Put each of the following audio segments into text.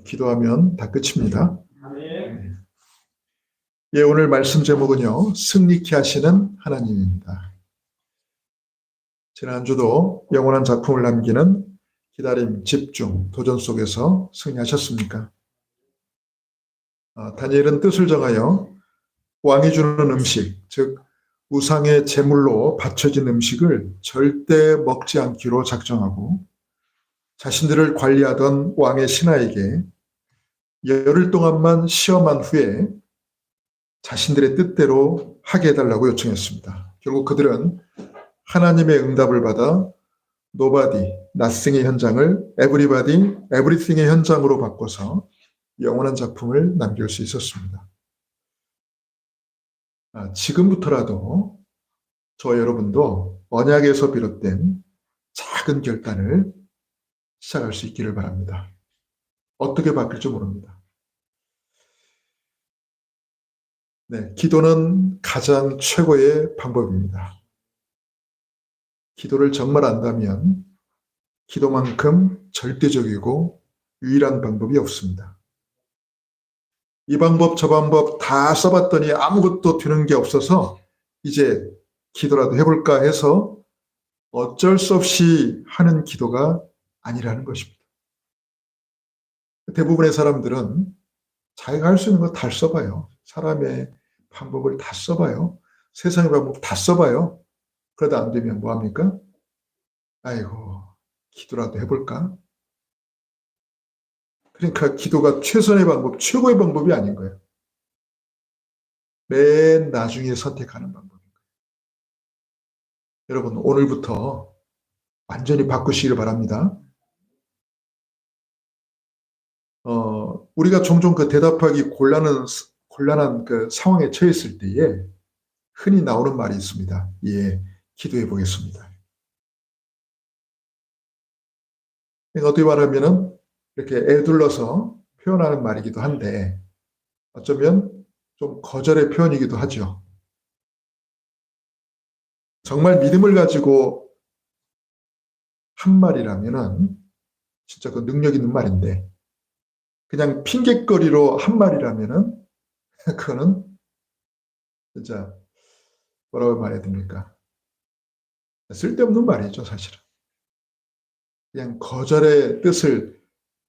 기도하면 다 끝입니다. 예, 오늘 말씀 제목은요, 승리케 하시는 하나님입니다. 지난주도 영원한 작품을 남기는 기다림, 집중, 도전 속에서 승리하셨습니까? 다니엘은 뜻을 정하여 왕이 주는 음식, 즉 우상의 제물로 바쳐진 음식을 절대 먹지 않기로 작정하고 자신들을 관리하던 왕의 신하에게 열흘 동안만 시험한 후에 자신들의 뜻대로 하게 해달라고 요청했습니다. 결국 그들은 하나님의 응답을 받아 nobody, nothing의 현장을 everybody, everything의 현장으로 바꿔서 영원한 작품을 남길 수 있었습니다. 지금부터라도 저 여러분도 언약에서 비롯된 작은 결단을 시작할 수 있기를 바랍니다. 어떻게 바뀔지 모릅니다. 네, 기도는 가장 최고의 방법입니다. 기도를 정말 안다면 기도만큼 절대적이고 유일한 방법이 없습니다. 이 방법 저 방법 다 써봤더니 아무것도 되는 게 없어서 이제 기도라도 해볼까 해서 어쩔 수 없이 하는 기도가 아니라는 것입니다. 대부분의 사람들은 자기가 할 수 있는 거 다 써봐요. 사람의 방법을 다 써봐요. 세상의 방법 다 써봐요. 그러다 안 되면 뭐합니까? 아이고, 기도라도 해볼까? 그러니까 기도가 최선의 방법, 최고의 방법이 아닌 거예요. 맨 나중에 선택하는 방법인 거예요. 여러분, 오늘부터 완전히 바꾸시기를 바랍니다. 우리가 종종 그 대답하기 곤란한 그 상황에 처했을 때에 흔히 나오는 말이 있습니다. 예, 기도해 보겠습니다. 그러니까 어떻게 말하면은 이렇게 애둘러서 표현하는 말이기도 한데 어쩌면 좀 거절의 표현이기도 하죠. 정말 믿음을 가지고 한 말이라면은 진짜 그 능력 있는 말인데 그냥 핑곗거리로 한 말이라면은 그거는 진짜 뭐라고 말해야 됩니까? 쓸데없는 말이죠, 사실은. 그냥 거절의 뜻을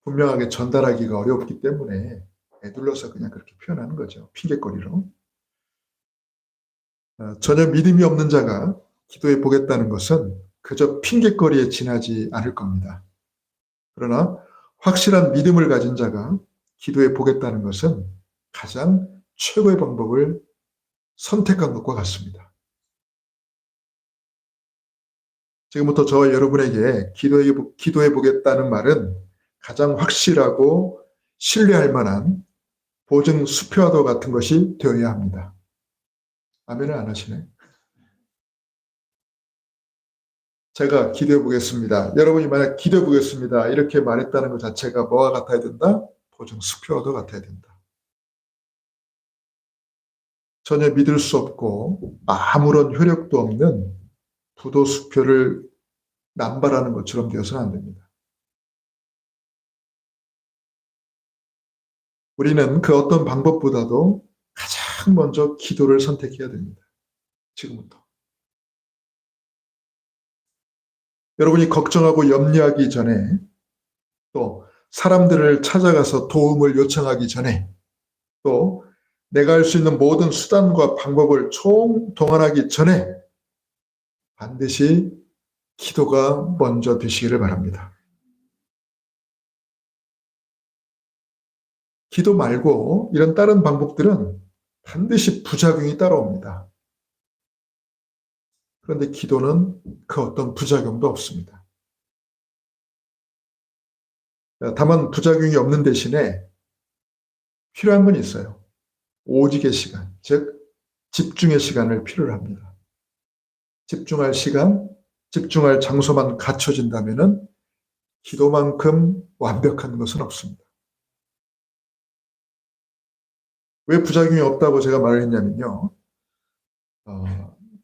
분명하게 전달하기가 어렵기 때문에 애둘러서 그냥 그렇게 표현하는 거죠. 핑곗거리로. 전혀 믿음이 없는 자가 기도해 보겠다는 것은 그저 핑곗거리에 지나지 않을 겁니다. 그러나 확실한 믿음을 가진 자가 기도해 보겠다는 것은 가장 최고의 방법을 선택한 것과 같습니다. 지금부터 저 여러분에게 기도해 보겠다는 말은 가장 확실하고 신뢰할 만한 보증 수표와도 같은 것이 되어야 합니다. 아멘을 안 하시네. 제가 기도해 보겠습니다. 여러분이 만약 기도해 보겠습니다. 이렇게 말했다는 것 자체가 뭐와 같아야 된다? 보증 수표와도 같아야 된다. 전혀 믿을 수 없고 아무런 효력도 없는 부도 수표를 남발하는 것처럼 되어서는 안 됩니다. 우리는 그 어떤 방법보다도 가장 먼저 기도를 선택해야 됩니다. 지금부터. 여러분이 걱정하고 염려하기 전에 또 사람들을 찾아가서 도움을 요청하기 전에 또 내가 할 수 있는 모든 수단과 방법을 총동원하기 전에 반드시 기도가 먼저 되시기를 바랍니다. 기도 말고 이런 다른 방법들은 반드시 부작용이 따라옵니다. 그런데 기도는 그 어떤 부작용도 없습니다. 다만 부작용이 없는 대신에 필요한 건 있어요. 오직의 시간, 즉 집중의 시간을 필요로 합니다. 집중할 시간, 집중할 장소만 갖춰진다면 기도만큼 완벽한 것은 없습니다. 왜 부작용이 없다고 제가 말을 했냐면요.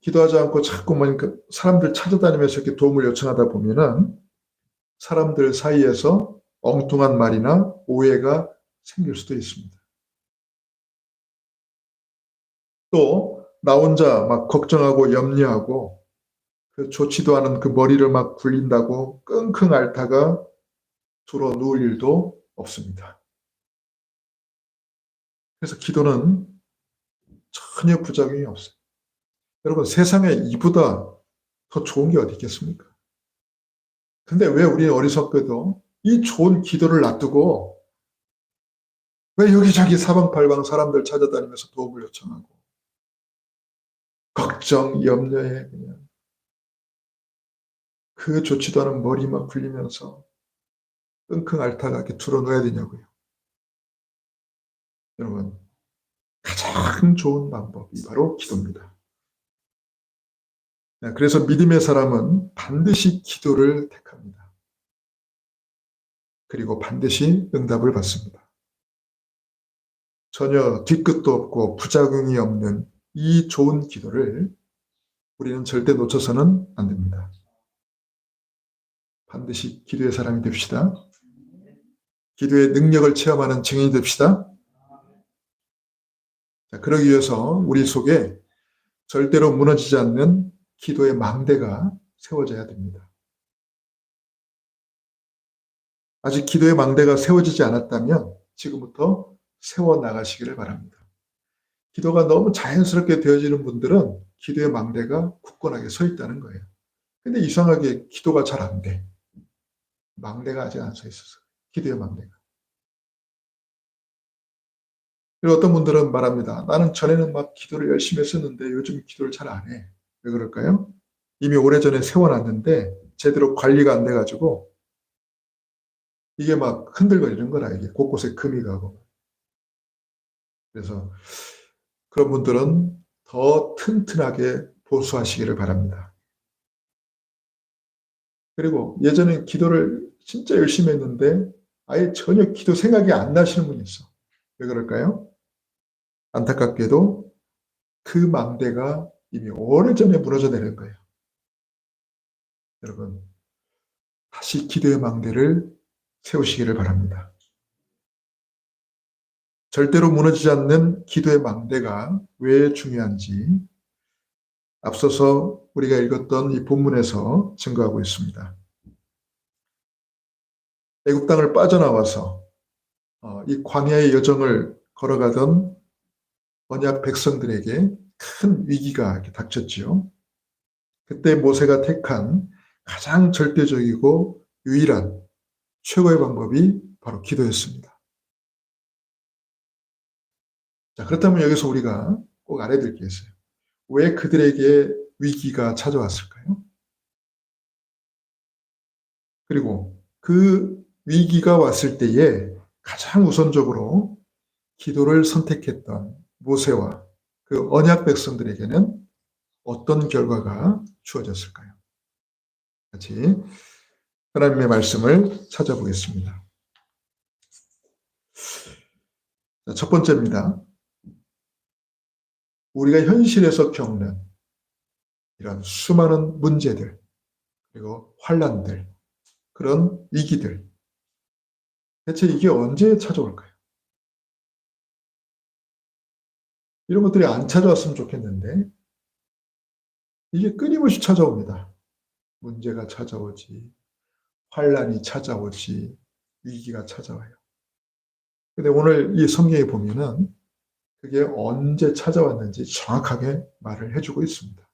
기도하지 않고 자꾸만 사람들 찾아다니면서 이렇게 도움을 요청하다 보면은 사람들 사이에서 엉뚱한 말이나 오해가 생길 수도 있습니다. 또 나 혼자 막 걱정하고 염려하고 좋지도 않은 머리를 막 굴린다고 끙끙 앓다가 들어 누울 일도 없습니다. 그래서 기도는 전혀 부작용이 없어요. 여러분, 세상에 이보다 더 좋은 게 어디 있겠습니까? 근데 왜 우리는 어리석게도 이 좋은 기도를 놔두고 왜 여기저기 사방팔방 사람들 찾아다니면서 도움을 요청하고 걱정, 염려에 그냥 좋지도 않은 머리 막 굴리면서 끙끙 앓다가 이렇게 들어놓아야 되냐고요. 여러분, 가장 좋은 방법이 바로 기도입니다. 그래서 믿음의 사람은 반드시 기도를 택합니다. 그리고 반드시 응답을 받습니다. 전혀 뒤끝도 없고 부작용이 없는 이 좋은 기도를 우리는 절대 놓쳐서는 안 됩니다. 반드시 기도의 사람이 됩시다. 기도의 능력을 체험하는 증인이 됩시다. 그러기 위해서 우리 속에 절대로 무너지지 않는 기도의 망대가 세워져야 됩니다. 아직 기도의 망대가 세워지지 않았다면 지금부터 세워나가시기를 바랍니다. 기도가 너무 자연스럽게 되어지는 분들은 기도의 망대가 굳건하게 서 있다는 거예요. 근데 이상하게 기도가 잘 안 돼. 망대가 아직 안 서 있어서. 기도의 망대가. 그리고 어떤 분들은 말합니다. 나는 전에는 막 기도를 열심히 했었는데 요즘 기도를 잘 안 해. 왜 그럴까요? 이미 오래전에 세워놨는데 제대로 관리가 안 돼가지고 이게 막 흔들거리는 거라, 이게 곳곳에 금이 가고. 그래서 그런 분들은 더 튼튼하게 보수하시기를 바랍니다. 그리고 예전에 기도를 진짜 열심히 했는데 아예 전혀 기도 생각이 안 나시는 분이 있어. 왜 그럴까요? 안타깝게도 그 망대가 이미 오래전에 무너져 내린 거예요. 여러분, 다시 기도의 망대를 세우시기를 바랍니다. 절대로 무너지지 않는 기도의 망대가 왜 중요한지 앞서서 우리가 읽었던 이 본문에서 증거하고 있습니다. 애굽 땅을 빠져나와서 이 광야의 여정을 걸어가던 언약 백성들에게 큰 위기가 이렇게 닥쳤지요. 그때 모세가 택한 가장 절대적이고 유일한 최고의 방법이 바로 기도였습니다. 자, 그렇다면 여기서 우리가 꼭 알아야 될 게 있어요. 왜 그들에게 위기가 찾아왔을까요? 그리고 그 위기가 왔을 때에 가장 우선적으로 기도를 선택했던 모세와 그 언약 백성들에게는 어떤 결과가 주어졌을까요? 같이 하나님의 말씀을 찾아보겠습니다. 첫 번째입니다. 우리가 현실에서 겪는 이런 수많은 문제들, 그리고 환난들, 그런 위기들, 대체 이게 언제 찾아올까요? 이런 것들이 안 찾아왔으면 좋겠는데 이게 끊임없이 찾아옵니다. 문제가 찾아오지, 환난이 찾아오지, 위기가 찾아와요. 근데 오늘 이 성경에 보면은 그게 언제 찾아왔는지 정확하게 말을 해주고 있습니다.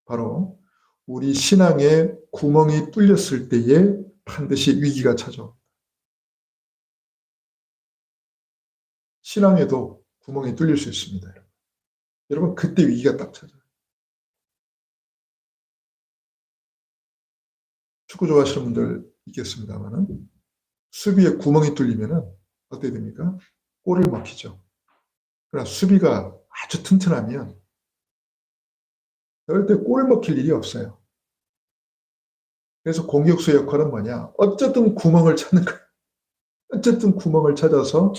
바로 우리 신앙에 구멍이 뚫렸을 때에 반드시 위기가 찾아옵니다. 신앙에도 구멍이 뚫릴 수 있습니다. 여러분, 그때 위기가 딱 찾아요. 축구 좋아하시는 분들 있겠습니다만은 수비에 구멍이 뚫리면은 어떻게 됩니까? 골을 먹히죠. 그러나 수비가 아주 튼튼하면 절대 골을 먹힐 일이 없어요. 그래서 공격수의 역할은 뭐냐? 어쨌든 구멍을 찾는 거예요. 어쨌든 구멍을 찾아서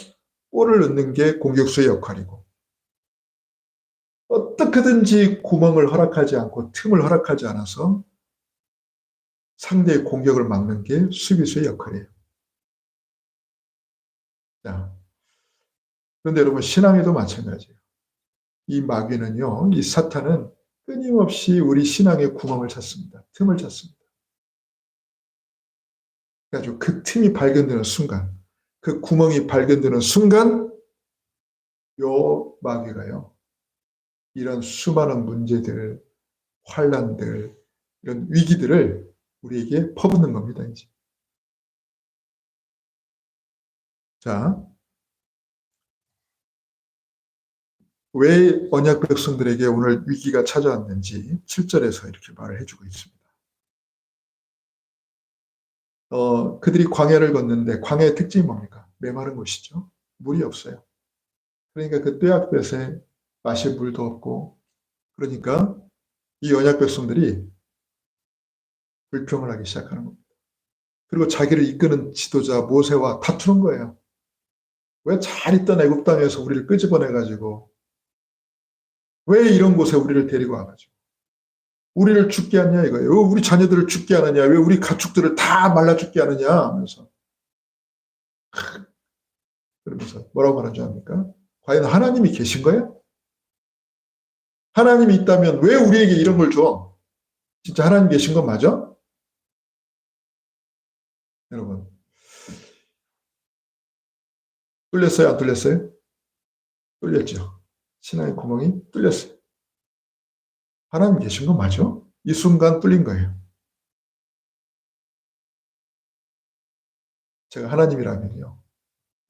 골을 넣는 게 공격수의 역할이고, 어떻게든지 구멍을 허락하지 않고 틈을 허락하지 않아서 상대의 공격을 막는 게 수비수의 역할이에요. 자, 그런데 여러분 신앙에도 마찬가지예요. 이 마귀는요, 이 사탄은 끊임없이 우리 신앙의 구멍을 찾습니다. 틈을 찾습니다. 그래가지고 그 틈이 발견되는 순간, 그 구멍이 발견되는 순간 요 마귀가요, 이런 수많은 문제들, 환란들, 이런 위기들을 우리에게 퍼붓는 겁니다. 이제. 자, 왜 언약 백성들에게 오늘 위기가 찾아왔는지 7절에서 이렇게 말을 해주고 있습니다. 그들이 광야를 걷는데 광야의 특징이 뭡니까? 메마른 곳이죠. 물이 없어요. 그러니까 그 떼약볕에 마실 물도 없고, 그러니까 이 언약 백성들이 불평을 하기 시작하는 겁니다. 그리고 자기를 이끄는 지도자 모세와 다투는 거예요. 왜 잘 있던 애굽 땅에서 우리를 끄집어내가지고 왜 이런 곳에 우리를 데리고 와가지고 우리를 죽게 하냐 이거예요. 왜 우리 자녀들을 죽게 하느냐, 왜 우리 가축들을 다 말라 죽게 하느냐 하면서, 그러면서 뭐라고 말하는 줄 압니까? 과연 하나님이 계신 거예요? 하나님이 있다면 왜 우리에게 이런 걸 줘? 진짜 하나님 계신 건 맞아? 여러분, 뚫렸어요? 안 뚫렸어요? 뚫렸죠. 신앙의 구멍이 뚫렸어요. 하나님 계신 건 맞아? 이 순간 뚫린 거예요. 제가 하나님이라면요,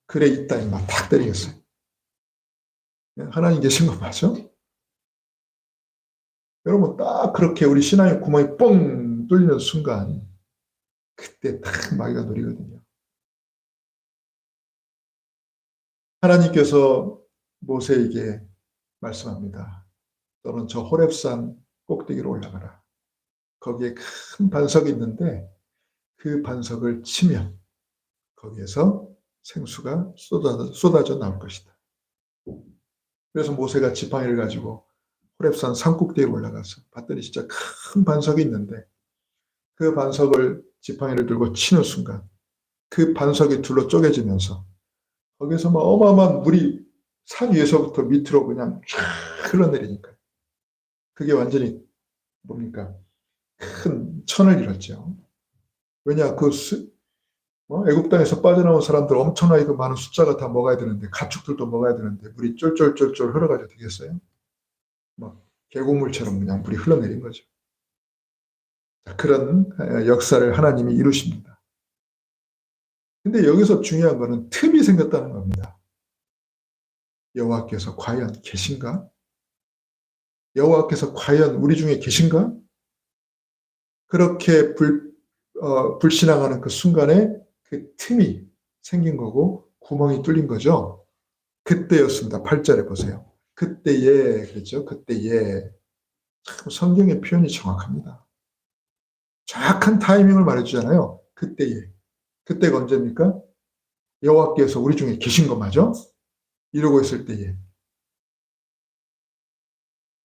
그래 있다 이만 탁 때리겠어요. 하나님 계신 건 맞아? 여러분, 딱 그렇게 우리 신앙의 구멍이 뻥 뚫리는 순간, 그때 딱 마귀가 노리거든요. 하나님께서 모세에게 말씀합니다. 너는 저 호렙산 꼭대기로 올라가라. 거기에 큰 반석이 있는데 그 반석을 치면 거기에서 생수가 쏟아져 나올 것이다. 그래서 모세가 지팡이를 가지고 호렙산 산꼭대기로 올라가서 봤더니 진짜 큰 반석이 있는데 그 반석을 지팡이를 들고 치는 순간 그 반석이 둘로 쪼개지면서 거기서 막 어마어마한 물이 산 위에서부터 밑으로 그냥 쫙 흘러내리니까 그게 완전히 뭡니까? 큰 천을 이뤘죠. 왜냐, 애국 땅에서 빠져나온 사람들 엄청나게 그 많은 숫자가 다 먹어야 되는데, 가축들도 먹어야 되는데 물이 쫄쫄쫄쫄 흘러가지고 되겠어요? 막 계곡물처럼 그냥 물이 흘러내린 거죠. 자, 그런 역사를 하나님이 이루십니다. 근데 여기서 중요한 거는 틈이 생겼다는 겁니다. 여호와께서 과연 계신가? 여호와께서 과연 우리 중에 계신가? 그렇게 불신앙하는 그 순간에 그 틈이 생긴 거고 구멍이 뚫린 거죠. 그때였습니다. 8절에 보세요. 그때에, 그렇죠? 그때에. 참 성경의 표현이 정확합니다. 정확한 타이밍을 말해주잖아요. 그때에. 그때가 언제입니까? 여호와께서 우리 중에 계신 거 맞아? 이러고 있을 때에.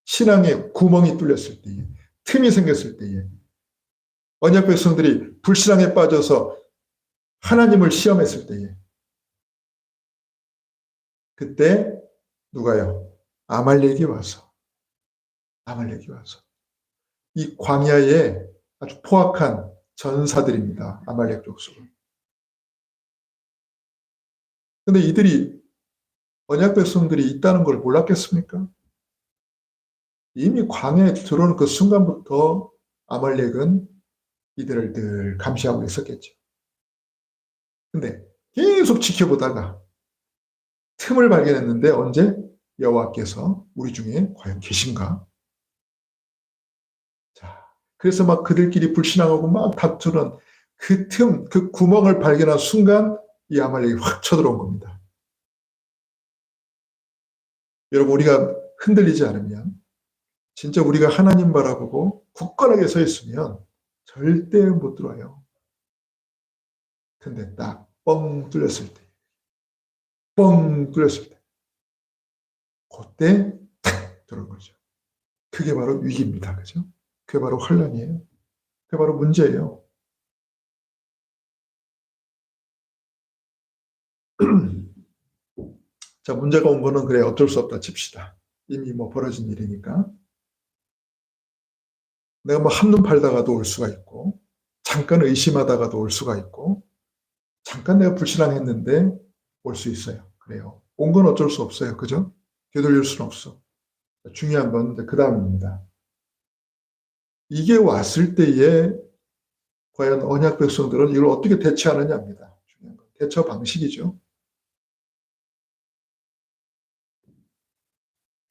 신앙의 구멍이 뚫렸을 때에. 틈이 생겼을 때에. 언약 백성들이 불신앙에 빠져서 하나님을 시험했을 때에. 그때 누가요? 아말렉이 와서 이 광야에 아주 포악한 전사들입니다. 아말렉 족속은. 근데 이들이 언약 백성들이 있다는 걸 몰랐겠습니까? 이미 광야에 들어오는 그 순간부터 아말렉은 이들을 늘 감시하고 있었겠죠. 근데 계속 지켜보다가 틈을 발견했는데 언제? 여호와께서 우리 중에 과연 계신가? 자, 그래서 막 그들끼리 불신앙하고 막 다투는 그 틈, 그 구멍을 발견한 순간 이 아말렉이 확 쳐들어온 겁니다. 여러분, 우리가 흔들리지 않으면, 진짜 우리가 하나님 바라보고 굳건하게 서 있으면 절대 못 들어와요. 근데 딱 뻥 뚫렸을 때, 그때 탁 들어온 거죠. 그게 바로 위기입니다. 그죠? 그게 바로 환란이에요. 그게 바로 문제예요. 자, 문제가 온 거는 그래 어쩔 수 없다 칩시다. 이미 뭐 벌어진 일이니까. 내가 뭐 한눈 팔다가도 올 수가 있고, 잠깐 의심하다가도 올 수가 있고, 잠깐 내가 불신앙했는데 올 수 있어요. 그래요. 온 건 어쩔 수 없어요. 그죠? 되돌릴 수는 없어. 중요한 건 그 다음입니다. 이게 왔을 때에 과연 언약 백성들은 이걸 어떻게 대처하느냐입니다. 중요한 건 대처 방식이죠.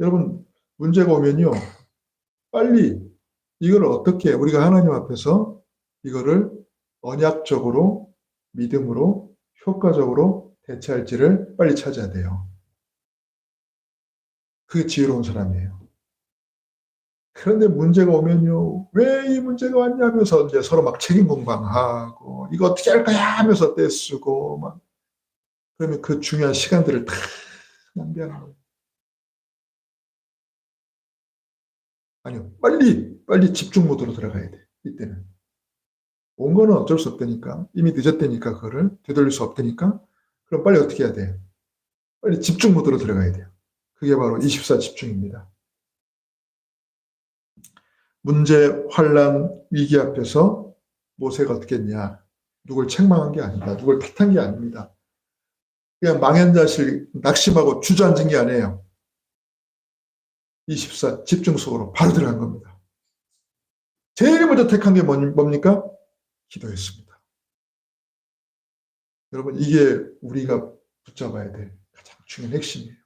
여러분, 문제가 오면요, 빨리 이걸 어떻게 우리가 하나님 앞에서 이거를 언약적으로 믿음으로 효과적으로 대처할지를 빨리 찾아야 돼요. 그게 지혜로운 사람이에요. 그런데 문제가 오면요, 왜 이 문제가 왔냐면서 이제 서로 막 책임 공방하고 이거 어떻게 할 거야 하면서 떼쓰고 막 그러면 그 중요한 시간들을 다 낭비하는 거예요. 아니요, 빨리 집중 모드로 들어가야 돼. 이때는 온 거는 어쩔 수 없다니까, 이미 늦었다니까, 그거를 되돌릴 수 없다니까. 그럼 빨리 어떻게 해야 돼? 빨리 집중 모드로 들어가야 돼요. 그게 바로 24 집중입니다. 문제, 환란, 위기 앞에서 모세가 어떻게 했냐? 누굴 책망한 게 아니다. 누굴 탓한 게 아닙니다. 그냥 망연자실 낙심하고 주저앉은 게 아니에요. 24 집중 속으로 바로 들어간 겁니다. 제일 먼저 택한 게 뭡니까? 기도였습니다. 여러분, 이게 우리가 붙잡아야 될 가장 중요한 핵심이에요.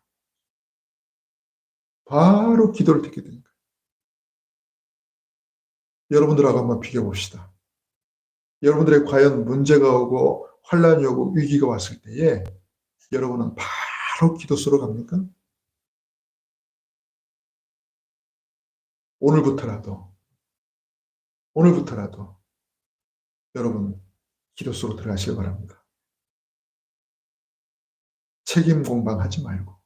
바로 기도를 택게 되니까. 여러분들하고 한번 비교봅시다. 여러분들의 과연 문제가 오고 환란이 오고 위기가 왔을 때에 여러분은 바로 기도 속으로 갑니까? 오늘부터라도 여러분 기도 속으로 들어가시기 바랍니다. 책임 공방하지 말고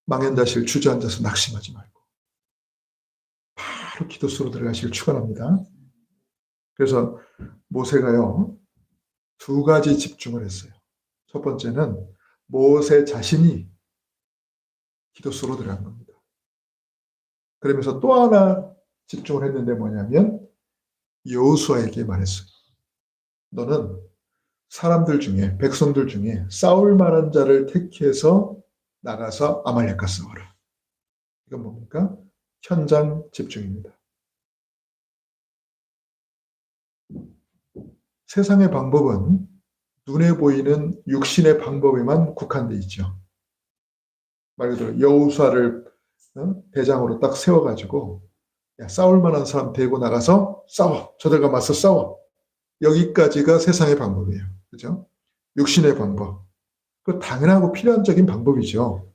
망연자실 주저앉아서 낙심하지 말고 바로 기도 속으로 들어가시길 축원합니다. 그래서 모세가요, 두 가지 집중을 했어요. 첫 번째는 모세 자신이 기도 속으로 들어간 겁니다. 그러면서 또 하나 집중을 했는데 뭐냐면 여호수아에게 말했어요. 너는 사람들 중에, 백성들 중에 싸울 만한 자를 택해서 나가서 아말렉과 싸워라. 이건 뭡니까? 현장 집중입니다. 세상의 방법은 눈에 보이는 육신의 방법에만 국한돼 있죠. 말 그대로 여호수아를 대장으로 딱 세워가지고, 야, 싸울 만한 사람 데리고 나가서 싸워. 저들과 맞서 싸워. 여기까지가 세상의 방법이에요. 그죠? 육신의 방법. 그 당연하고 필연적인 방법이죠.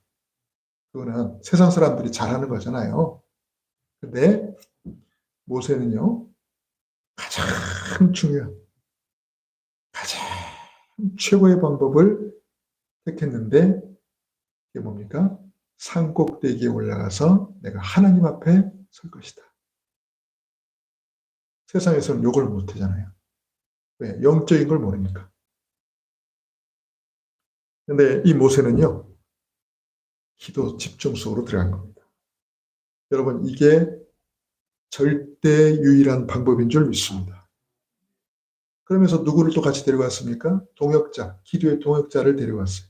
그거는 세상 사람들이 잘하는 거잖아요. 근데 모세는요, 가장 중요한, 가장 최고의 방법을 택했는데, 이게 뭡니까? 산 꼭대기에 올라가서 내가 하나님 앞에 설 것이다. 세상에서는 욕을 못 하잖아요. 왜? 영적인 걸 모르니까. 근데 이 모세는요, 기도 집중 속으로 들어간 겁니다. 여러분, 이게 절대 유일한 방법인 줄 믿습니다. 그러면서 누구를 또 같이 데려갔습니까? 동역자, 기도의 동역자를 데려왔어요.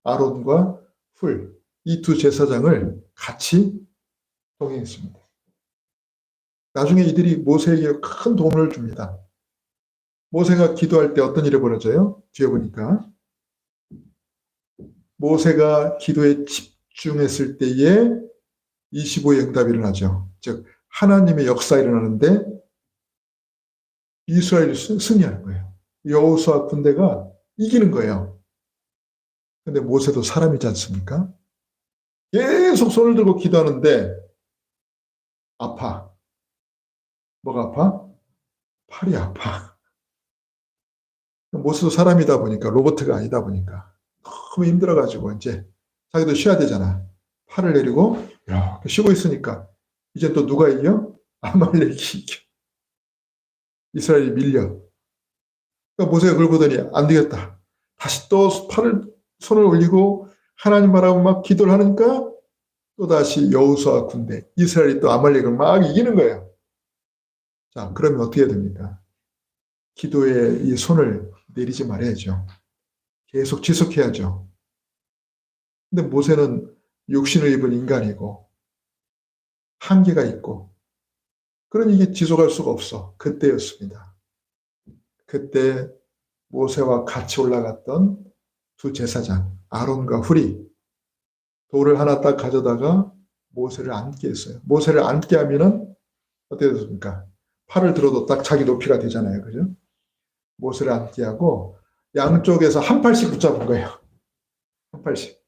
아론과 훌, 이 두 제사장을 같이 동행했습니다. 나중에 이들이 모세에게 큰 도움을 줍니다. 모세가 기도할 때 어떤 일이 벌어져요? 뒤에 보니까 모세가 기도에 집중했을 때에 25의 응답이 일어나죠. 즉 하나님의 역사 일어나는데 이스라엘이 승리하는 거예요. 여호수아 군대가 이기는 거예요. 근데 모세도 사람이지 않습니까? 계속 손을 들고 기도하는데 아파. 뭐가 아파? 팔이 아파. 모세도 사람이다 보니까, 로봇가 아니다 보니까 너무 힘들어가지고 이제 자기도 쉬어야 되잖아. 팔을 내리고 이렇게 쉬고 있으니까 이제 또 누가 이겨? 아말렉이 이겨. 이스라엘이 밀려. 그러니까 모세가 그걸 보더니 안 되겠다. 다시 또 팔을 손을 올리고 하나님 바라보고 막 기도를 하니까 또다시 여호수아 군대, 이스라엘이 또 아말렉을 막 이기는 거예요. 자, 그러면 어떻게 됩니까? 기도에 이 손을 내리지 말아야죠. 계속 지속해야죠. 근데 모세는 육신을 입은 인간이고 한계가 있고 그러니 이게 지속할 수가 없어. 그때였습니다. 그때 모세와 같이 올라갔던 두 제사장 아론과 훌이 돌을 하나 딱 가져다가 모세를 앉게 했어요. 모세를 앉게 하면은 어떻게 됐습니까? 팔을 들어도 딱 자기 높이가 되잖아요. 그죠? 모세를 앉게 하고 양쪽에서 한 팔씩 붙잡은 거예요. 한 팔씩.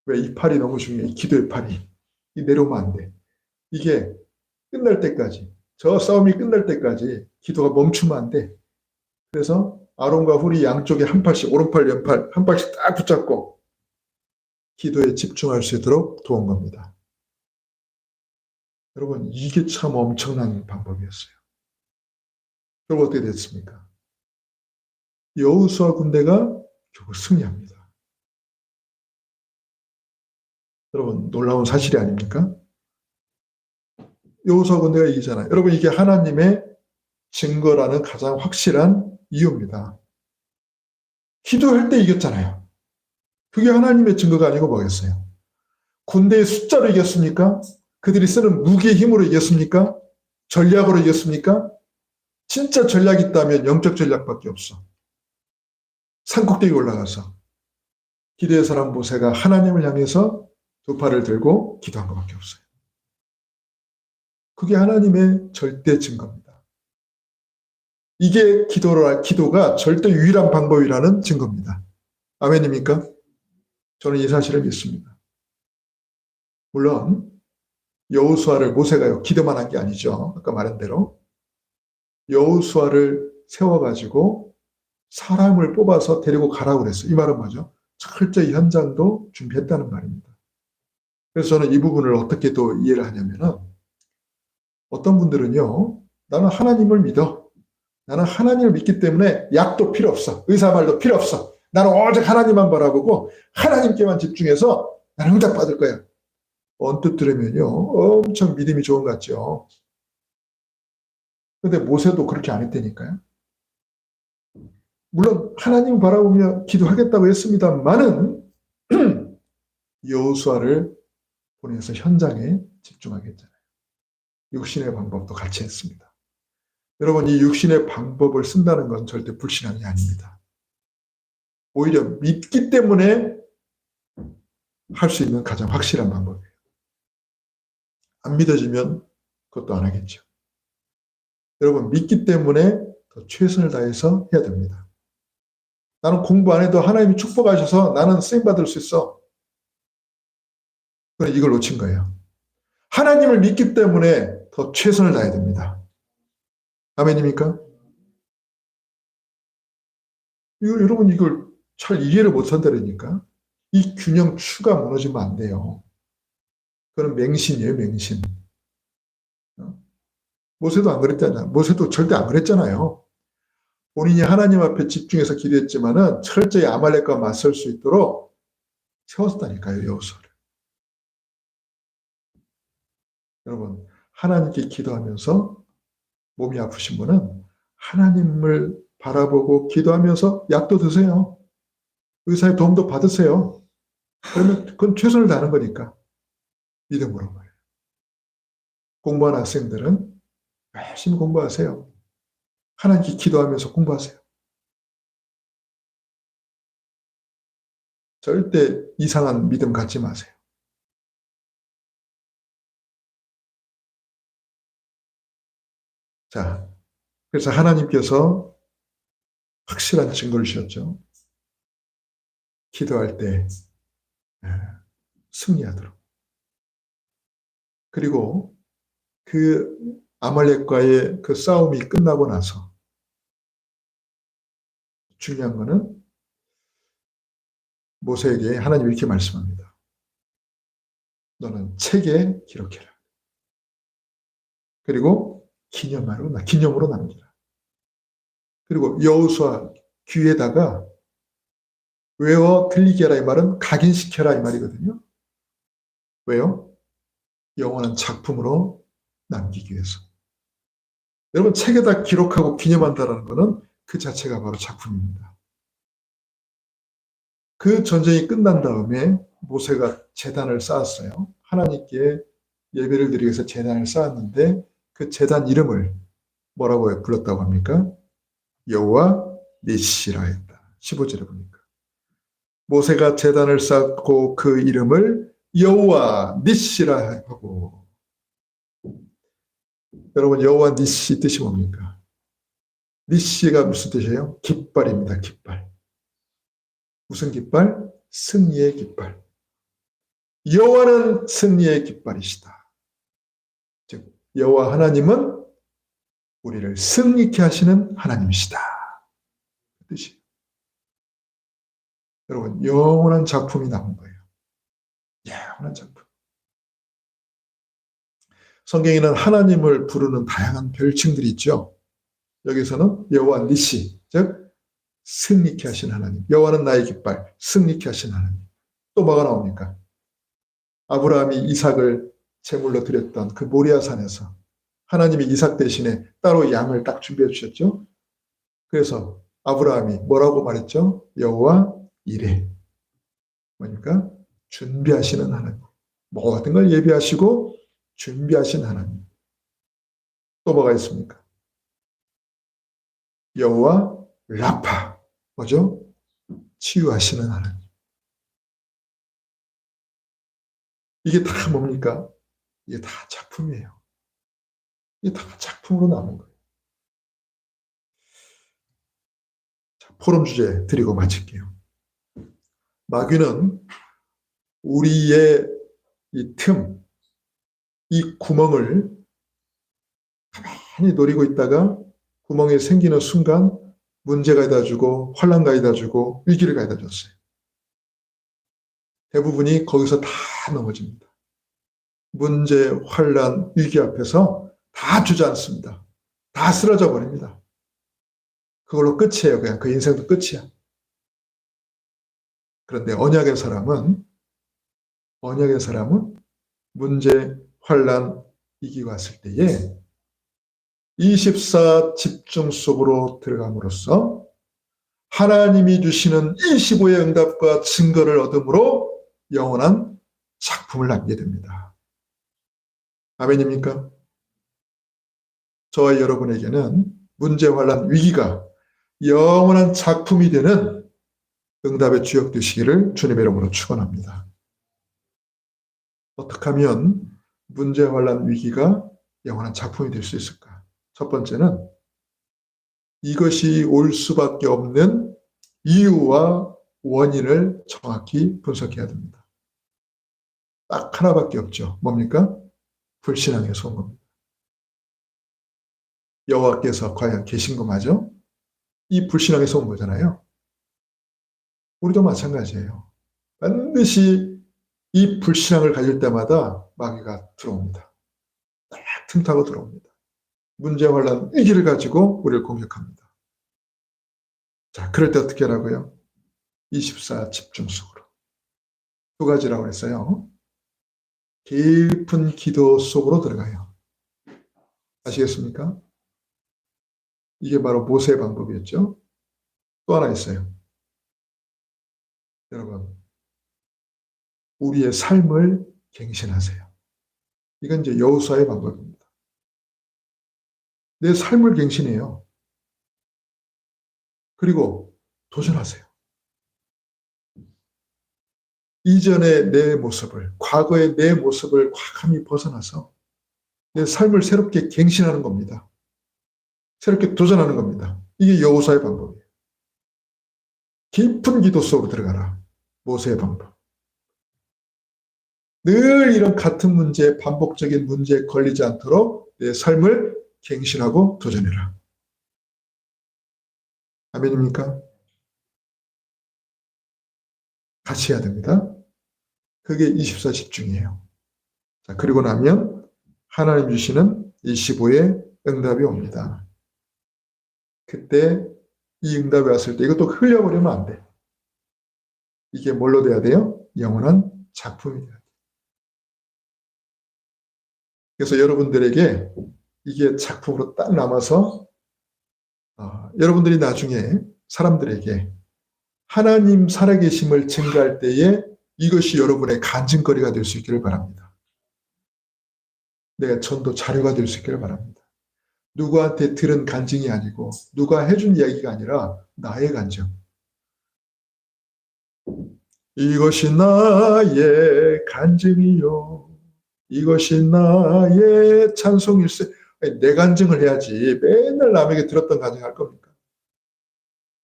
왜? 이 팔이 너무 중요해. 이 기도의 팔이. 이 내려오면 안 돼. 이게 끝날 때까지, 저 싸움이 끝날 때까지 기도가 멈추면 안 돼. 그래서 아론과 훌이 양쪽에 한 팔씩, 오른팔, 왼팔 한 팔씩 딱 붙잡고 기도에 집중할 수 있도록 도운 겁니다. 여러분, 이게 참 엄청난 방법이었어요. 결국 어떻게 됐습니까? 여호수아 군대가 결국 승리합니다. 여러분, 놀라운 사실이 아닙니까? 여호수아 군대가 이기잖아요. 여러분, 이게 하나님의 증거라는 가장 확실한 이유입니다. 기도할 때 이겼잖아요. 그게 하나님의 증거가 아니고 뭐겠어요? 군대의 숫자로 이겼습니까? 그들이 쓰는 무기의 힘으로 이겼습니까? 전략으로 이겼습니까? 진짜 전략이 있다면 영적 전략밖에 없어. 산꼭대기 올라가서 기도의 사람 모세가 하나님을 향해서 두 팔을 들고 기도한 것밖에 없어요. 그게 하나님의 절대 증거입니다. 이게 기도가 절대 유일한 방법이라는 증거입니다. 아멘입니까? 저는 이 사실을 믿습니다. 물론 여호수아를 모세가요 기도만 한 게 아니죠. 아까 말한 대로 여호수아를 세워가지고 사람을 뽑아서 데리고 가라고 그랬어요. 이 말은 뭐죠? 철저히 현장도 준비했다는 말입니다. 그래서 저는 이 부분을 어떻게 또 이해를 하냐면은 어떤 분들은요, 나는 하나님을 믿어. 나는 하나님을 믿기 때문에 약도 필요 없어. 의사 말도 필요 없어. 나는 오직 하나님만 바라보고 하나님께만 집중해서 나는 응답받을 거야. 언뜻 들으면요, 엄청 믿음이 좋은 것 같죠. 근데 모세도 그렇게 안 했다니까요. 물론 하나님 바라보며 기도하겠다고 했습니다만은 여호수아를 보내서 현장에 집중하게 했잖아요. 육신의 방법도 같이 했습니다. 여러분, 이 육신의 방법을 쓴다는 건 절대 불신앙이 아닙니다. 오히려 믿기 때문에 할 수 있는 가장 확실한 방법이에요. 안 믿어지면 그것도 안 하겠죠. 여러분, 믿기 때문에 더 최선을 다해서 해야 됩니다. 나는 공부 안 해도 하나님이 축복하셔서 나는 쓰임받을 수 있어. 그럼 이걸 놓친 거예요. 하나님을 믿기 때문에 더 최선을 다해야 됩니다. 아멘입니까? 여러분 이걸 잘 이해를 못한다니까. 이 균형 추가 무너지면 안 돼요. 그건 맹신이에요, 맹신. 모세도 안 그랬잖아요. 모세도 절대 안 그랬잖아요. 본인이 하나님 앞에 집중해서 기도했지만은 철저히 아말렉과 맞설 수 있도록 세웠다니까요, 여호수아를. 여러분, 하나님께 기도하면서 몸이 아프신 분은 하나님을 바라보고 기도하면서 약도 드세요. 의사의 도움도 받으세요. 그러면 그건 최선을 다하는 거니까. 믿음으로 말이에요. 공부하는 학생들은 열심히 공부하세요. 하나님께 기도하면서 공부하세요. 절대 이상한 믿음 갖지 마세요. 자, 그래서 하나님께서 확실한 증거를 주셨죠. 기도할 때 승리하도록. 그리고 그 아말렉과의 그 싸움이 끝나고 나서 중요한 거는 모세에게 하나님이 이렇게 말씀합니다. 너는 책에 기록해라. 그리고 기념으로 남기라. 그리고 여호수아 귀에다가 외워 들리게 하라 이 말은 각인시켜라 이 말이거든요. 왜요? 영원한 작품으로 남기기 위해서. 여러분 책에다 기록하고 기념한다는 것은 그 자체가 바로 작품입니다. 그 전쟁이 끝난 다음에 모세가 제단을 쌓았어요. 하나님께 예배를 드리기 위해서 제단을 쌓았는데 그 제단 이름을 뭐라고 불렀다고 합니까? 여호와 니시라 했다. 15절에 보니까. 모세가 제단을 쌓고 그 이름을 여호와 니시라 하고, 여러분 여호와 니시 뜻이 뭡니까? 니시가 무슨 뜻이에요? 깃발입니다. 깃발. 무슨 깃발? 승리의 깃발. 여호와는 승리의 깃발이시다. 즉 여호와 하나님은 우리를 승리케 하시는 하나님이시다. 그 뜻이에요. 여러분 영원한 작품이 남은 거예요. 영원한 작품. 성경에는 하나님을 부르는 다양한 별칭들이 있죠. 여기서는 여호와 니시, 즉 승리케 하신 하나님. 여호와는 나의 깃발, 승리케 하신 하나님. 또 뭐가 나옵니까? 아브라함이 이삭을 제물로 드렸던 그 모리아 산에서 하나님이 이삭 대신에 따로 양을 딱 준비해 주셨죠. 그래서 아브라함이 뭐라고 말했죠? 여호와 이레. 뭐니까? 준비하시는 하나님. 모든 걸 예비하시고 준비하신 하나님. 또 뭐가 있습니까? 여호와 라파. 뭐죠? 치유하시는 하나님. 이게 다 뭡니까? 이게 다 작품이에요. 이게 다 작품으로 남은 거예요. 자, 포럼 주제 드리고 마칠게요. 마귀는 우리의 이 틈, 이 구멍을 가만히 노리고 있다가 구멍이 생기는 순간 문제가 가져다 주고 환난가 가져다 주고 위기를 가져다 줬어요. 대부분이 거기서 다 넘어집니다. 문제, 환난, 위기 앞에서 다 주저앉습니다. 다 쓰러져 버립니다. 그걸로 끝이에요. 그냥 그 인생도 끝이야. 그런데 언약의 사람은 문제, 환난, 위기가 왔을 때에 24 집중 속으로 들어감으로써 하나님이 주시는 25의 응답과 증거를 얻음으로 영원한 작품을 남게 됩니다. 아멘입니까? 저와 여러분에게는 문제, 환난, 위기가 영원한 작품이 되는 응답의 주역 되시기를 주님의 이름으로 축원합니다. 어떻게 하면 문제, 환난, 위기가 영원한 작품이 될 수 있을까? 첫 번째는 이것이 올 수밖에 없는 이유와 원인을 정확히 분석해야 됩니다. 딱 하나밖에 없죠. 뭡니까? 불신앙에서 온 겁니다. 여호와께서 과연 계신 거 맞아? 이 불신앙에서 온 거잖아요. 우리도 마찬가지예요. 반드시 이 불신앙을 가질 때마다 마귀가 들어옵니다. 딱 틈타고 들어옵니다. 문제, 환난, 위기를 가지고 우리를 공격합니다. 자, 그럴 때 어떻게 하라고요? 24 집중 속으로. 두 가지라고 했어요. 깊은 기도 속으로 들어가요. 아시겠습니까? 이게 바로 모세의 방법이었죠. 또 하나 있어요. 여러분, 우리의 삶을 갱신하세요. 이건 이제 여호수아의 방법입니다. 내 삶을 갱신해요. 그리고 도전하세요. 이전의 내 모습을, 과거의 내 모습을 과감히 벗어나서 내 삶을 새롭게 갱신하는 겁니다. 새롭게 도전하는 겁니다. 이게 여호수아의 방법이에요. 깊은 기도 속으로 들어가라. 모세의 방법. 늘 이런 같은 문제, 반복적인 문제에 걸리지 않도록 내 삶을 갱신하고 도전해라. 아멘입니까? 같이 해야 됩니다. 그게 24 집중이에요. 자, 그리고 나면 하나님 주시는 25의 응답이 옵니다. 그때 이 응답이 왔을 때 이것도 흘려버리면 안 돼. 이게 뭘로 돼야 돼요? 영원한 작품이 돼야 돼요. 그래서 여러분들에게 이게 작품으로 딱 남아서 여러분들이 나중에 사람들에게 하나님 살아계심을 증거할 때에 이것이 여러분의 간증거리가 될 수 있기를 바랍니다. 내 전도 자료가 될 수 있기를 바랍니다. 누구한테 들은 간증이 아니고 누가 해준 이야기가 아니라 나의 간증. 이것이 나의 간증이요. 이것이 나의 찬송일세. 내 간증을 해야지 맨날 남에게 들었던 간증할 겁니까?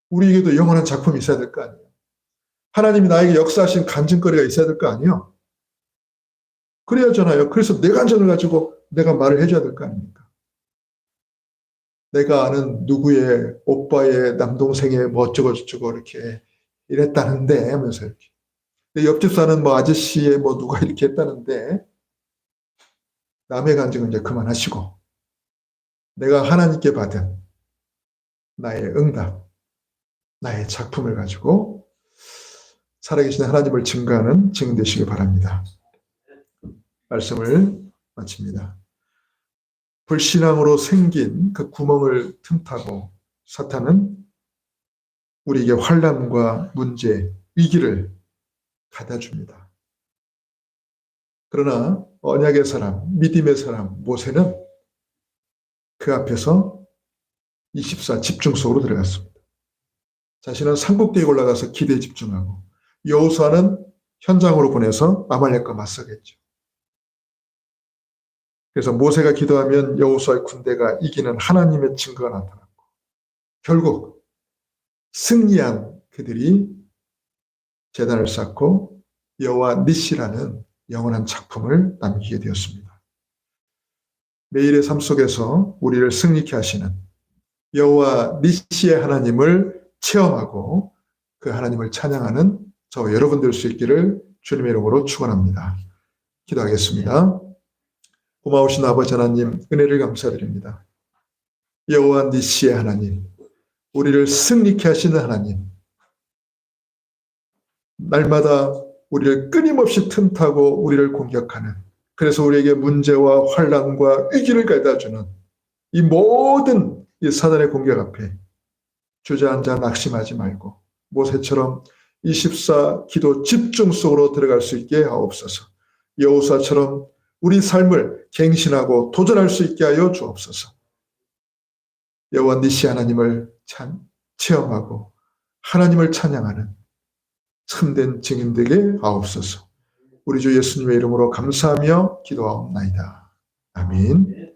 우리에게도 영원한 작품이 있어야 될 거 아니에요. 하나님이 나에게 역사하신 간증거리가 있어야 될 거 아니에요. 그래야잖아요. 그래서 내 간증을 가지고 내가 말을 해줘야 될 거 아닙니까? 내가 아는 누구의 오빠의 남동생의 뭐 어쩌고저쩌고 이렇게 이랬다는데 하면서 이렇게. 내 옆집 사는 뭐 아저씨의 뭐 누가 이렇게 했다는데 남의 간증은 이제 그만하시고 내가 하나님께 받은 나의 응답, 나의 작품을 가지고 살아계신 하나님을 증거하는 증인 되시기 바랍니다. 말씀을 마칩니다. 불신앙으로 생긴 그 구멍을 틈타고 사탄은 우리에게 환난과 문제, 위기를 가다 줍니다. 그러나 언약의 사람, 믿음의 사람 모세는 그 앞에서 24 집중 속으로 들어갔습니다. 자신은 산꼭대기에 올라가서 기대에 집중하고 여호수아는 현장으로 보내서 아말렉과 맞서겠죠. 그래서 모세가 기도하면 여호수아의 군대가 이기는 하나님의 증거가 나타났고 결국 승리한 그들이 제단을 쌓고 여호와 니시라는 영원한 작품을 남기게 되었습니다. 매일의 삶 속에서 우리를 승리케 하시는 여호와 니시의 하나님을 체험하고 그 하나님을 찬양하는 저 여러분 될 수 있기를 주님의 이름으로 축원합니다. 기도하겠습니다. 고마우신 아버지 하나님, 은혜를 감사드립니다. 여호와 니시의 하나님, 우리를 승리케 하시는 하나님, 날마다 우리를 끊임없이 틈타고 우리를 공격하는, 그래서 우리에게 문제와 환난과 위기를 가져다주는 이 모든 이 사단의 공격 앞에 주저앉아 낙심하지 말고 모세처럼 24 기도 집중 속으로 들어갈 수 있게 하옵소서. 여호수아처럼 우리 삶을 갱신하고 도전할 수 있게 하여 주옵소서. 여호와 니시 하나님을 체험하고 하나님을 찬양하는 참된 증인 되게 하옵소서. 우리 주 예수님의 이름으로 감사하며 기도하옵나이다. 아멘.